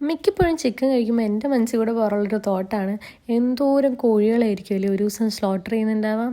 മിക്കപ്പോഴും ചിക്കൻ കഴിക്കുമ്പോൾ എൻ്റെ മനസ്സിൽ കൂടെ പോകാറുള്ളൊരു തോട്ടാണ്, എന്തോരം കോഴികളായിരിക്കുമല്ലേ ഒരു ദിവസം സ്ലോട്ടർ ചെയ്യുന്നുണ്ടാവാം.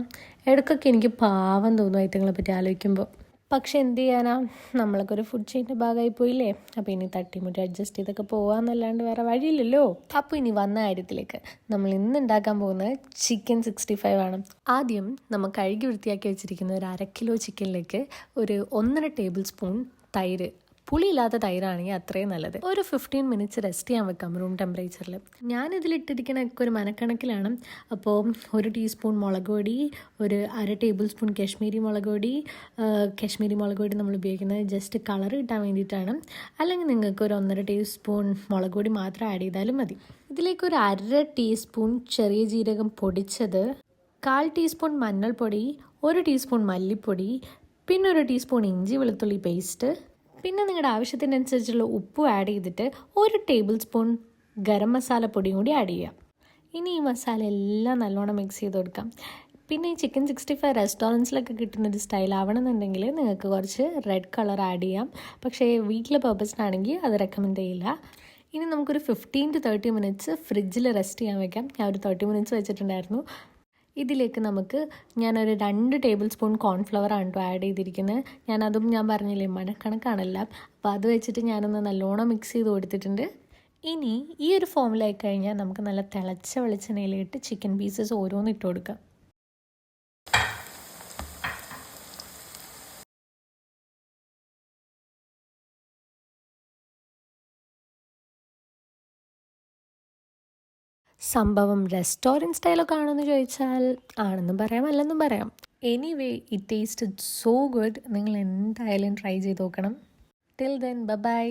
ഇടയ്ക്കൊക്കെ എനിക്ക് പാവം തോന്നും ഐറ്റങ്ങളെ പറ്റി ആലോചിക്കുമ്പോൾ. പക്ഷെ എന്ത് ചെയ്യാനാ, നമ്മളൊക്കെ ഒരു ഫുഡ് ചെയിൻ്റെ ഭാഗമായി പോയില്ലേ. അപ്പോൾ ഇനി തട്ടിമുട്ടി അഡ്ജസ്റ്റ് ചെയ്തൊക്കെ പോകാമെന്നല്ലാണ്ട് വേറെ വഴിയില്ലല്ലോ. അപ്പോൾ ഇനി വന്ന കാര്യത്തിലേക്ക്, നമ്മൾ ഇന്ന് ഉണ്ടാക്കാൻ പോകുന്നത് ചിക്കൻ 65 ആണ്. ആദ്യം നമ്മൾ കഴുകി വൃത്തിയാക്കി വെച്ചിരിക്കുന്ന ഒരു 1/2 കിലോ ചിക്കനിലേക്ക് ഒരു 1.5 ടേബിൾ സ്പൂൺ തൈര്, പുളിയില്ലാത്ത തൈരാണെങ്കിൽ അത്രയും നല്ലത്, ഒരു 15 മിനിറ്റ്സ് റെസ്റ്റ് ചെയ്യാൻ വെക്കാം റൂം ടെമ്പറേച്ചറിൽ. ഞാനിതിലിട്ടിരിക്കണൊക്കെ ഒരു മനക്കണക്കിലാണ്. അപ്പോൾ 1 ടീസ്പൂൺ മുളക് പൊടി, ഒരു 1/2 ടേബിൾ സ്പൂൺ കാശ്മീരി മുളക് പൊടി. കാശ്മീരി മുളക് പൊടി നമ്മൾ ഉപയോഗിക്കുന്നത് ജസ്റ്റ് കളർ കിട്ടാൻ വേണ്ടിയിട്ടാണ്. അല്ലെങ്കിൽ നിങ്ങൾക്ക് ഒരു 1.5 ടീസ്പൂൺ മുളക് പൊടി മാത്രം ആഡ് ചെയ്താലും മതി. ഇതിലേക്ക് ഒരു 1/2 ടീസ്പൂൺ ചെറിയ ജീരകം പൊടിച്ചത്, 1/4 ടീസ്പൂൺ മഞ്ഞൾപ്പൊടി, 1 ടീസ്പൂൺ മല്ലിപ്പൊടി, പിന്നെ 1 ടീസ്പൂൺ ഇഞ്ചി വെളുത്തുള്ളി പേസ്റ്റ്, പിന്നെ നിങ്ങളുടെ ആവശ്യത്തിനനുസരിച്ചുള്ള ഉപ്പ് ആഡ് ചെയ്തിട്ട് 1 ടേബിൾ സ്പൂൺ ഗരം മസാല പൊടിയും കൂടി ആഡ് ചെയ്യാം. ഇനി ഈ മസാല എല്ലാം നല്ലോണം മിക്സ് ചെയ്ത് കൊടുക്കാം. പിന്നെ ഈ ചിക്കൻ 65 റെസ്റ്റോറൻറ്റ്സിലൊക്കെ കിട്ടുന്നൊരു സ്റ്റൈൽ ആവണമെന്നുണ്ടെങ്കിൽ നിങ്ങൾക്ക് കുറച്ച് റെഡ് കളർ ആഡ് ചെയ്യാം. പക്ഷേ വീട്ടിലെ പർപ്പസിനാണെങ്കിൽ അത് റെക്കമെൻഡ് ചെയ്യില്ല. ഇനി നമുക്കൊരു 15 to 30 മിനിറ്റ്സ് ഫ്രിഡ്ജിൽ റെസ്റ്റ് ചെയ്യാൻ വെക്കാം. ഞാൻ ഒരു 30 മിനിറ്റ്സ് വെച്ചിട്ടുണ്ടായിരുന്നു. ഇതിലേക്ക് ഞാനൊരു 2 ടേബിൾ സ്പൂൺ കോൺഫ്ലവർ ആണ് കേട്ടോ ആഡ് ചെയ്തിരിക്കുന്നത്. ഞാൻ പറഞ്ഞില്ലേ മനക്കണക്കാണല്ല. അപ്പോൾ അത് വെച്ചിട്ട് ഞാനൊന്ന് നല്ലോണം മിക്സ് ചെയ്ത് കൊടുത്തിട്ടുണ്ട്. ഇനി ഈ ഒരു ഫോമിലായി കഴിഞ്ഞാൽ നമുക്ക് നല്ല തിളച്ച വെളിച്ചെണ്ണയിലിട്ട് ചിക്കൻ പീസസ് ഓരോന്ന് ഇട്ട് കൊടുക്കാം. സംഭവം റെസ്റ്റോറൻറ്റ് സ്റ്റൈലൊക്കെ ആണെന്ന് ചോദിച്ചാൽ ആണെന്നും പറയാം അല്ലെന്നും പറയാം. Anyway it tasted so good. നിങ്ങൾ എന്തായാലും ട്രൈ ചെയ്ത് നോക്കണം. Till then bye.